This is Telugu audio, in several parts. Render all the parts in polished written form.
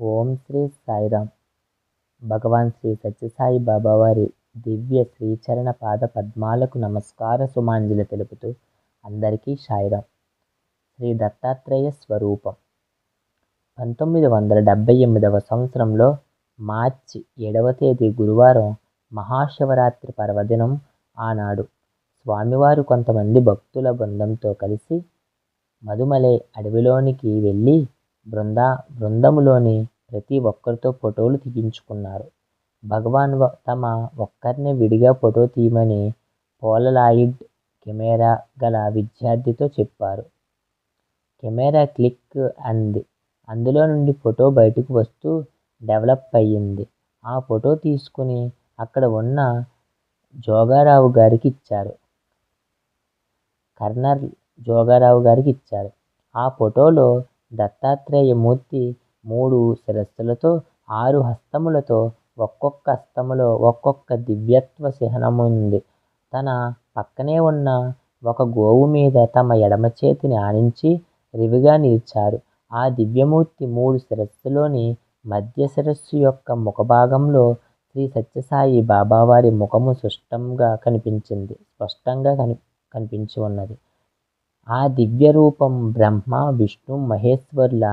ఓం శ్రీ సాయిరామ్. భగవాన్ శ్రీ సత్యసాయి బాబా వారి దివ్య శ్రీచరణ పాద పద్మాలకు నమస్కార సుమాంజలి తెలుపుతూ అందరికీ సాయిరామ్. శ్రీ దత్తాత్రేయ స్వరూపం. 1978వ సంవత్సరంలో మార్చి 7వ తేదీ గురువారం మహాశివరాత్రి పర్వదినం. ఆనాడు స్వామివారు కొంతమంది భక్తుల బృందంతో కలిసి మధుమలై అడవిలోనికి వెళ్ళి బృందములోని ప్రతి ఒక్కరితో ఫోటోలు తీయించుకున్నారు. భగవాన్ తమ ఒక్కరినే విడిగా ఫోటో తీయమని పోలరాయిడ్ కెమెరా గల విద్యార్థితో చెప్పారు. కెమెరా క్లిక్ అంది. అందులో నుండి ఫోటో బయటకు వస్తూ డెవలప్ అయ్యింది. ఆ ఫోటో తీసుకుని అక్కడ ఉన్న జోగారావు గారికి ఇచ్చారు. కర్నల్ జోగారావు గారికి ఇచ్చారు. ఆ ఫోటోలో దత్తాత్రేయమూర్తి 3 శిరస్సులతో 6 హస్తములతో ఒక్కొక్క హస్తములో ఒక్కొక్క దివ్యత్వ చిహ్నముంది. తన పక్కనే ఉన్న ఒక గోవు మీద తమ ఎడమ చేతిని ఆనించి రివిగా నిలిచారు. ఆ దివ్యమూర్తి 3 శిరస్సులోని మధ్య శిరస్సు యొక్క ముఖభాగంలో శ్రీ సత్యసాయి బాబావారి ముఖము స్పష్టంగా కనిపించి ఉన్నది. ఆ దివ్య రూపం బ్రహ్మ విష్ణు మహేశ్వరుల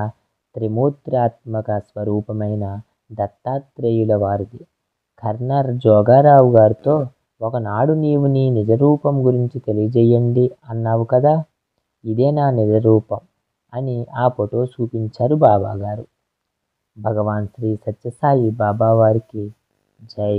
త్రిమూర్త్యాత్మక స్వరూపమైన దత్తాత్రేయుల వారిది. కర్నల్ జోగారావు గారితో, ఒకనాడు నీవు నీ నిజరూపం గురించి తెలియజేయండి అన్నావు కదా, ఇదే నా నిజరూపం అని ఆ ఫోటో చూపించారు బాబాగారు. భగవాన్ శ్రీ సత్యసాయి బాబావారికి జై.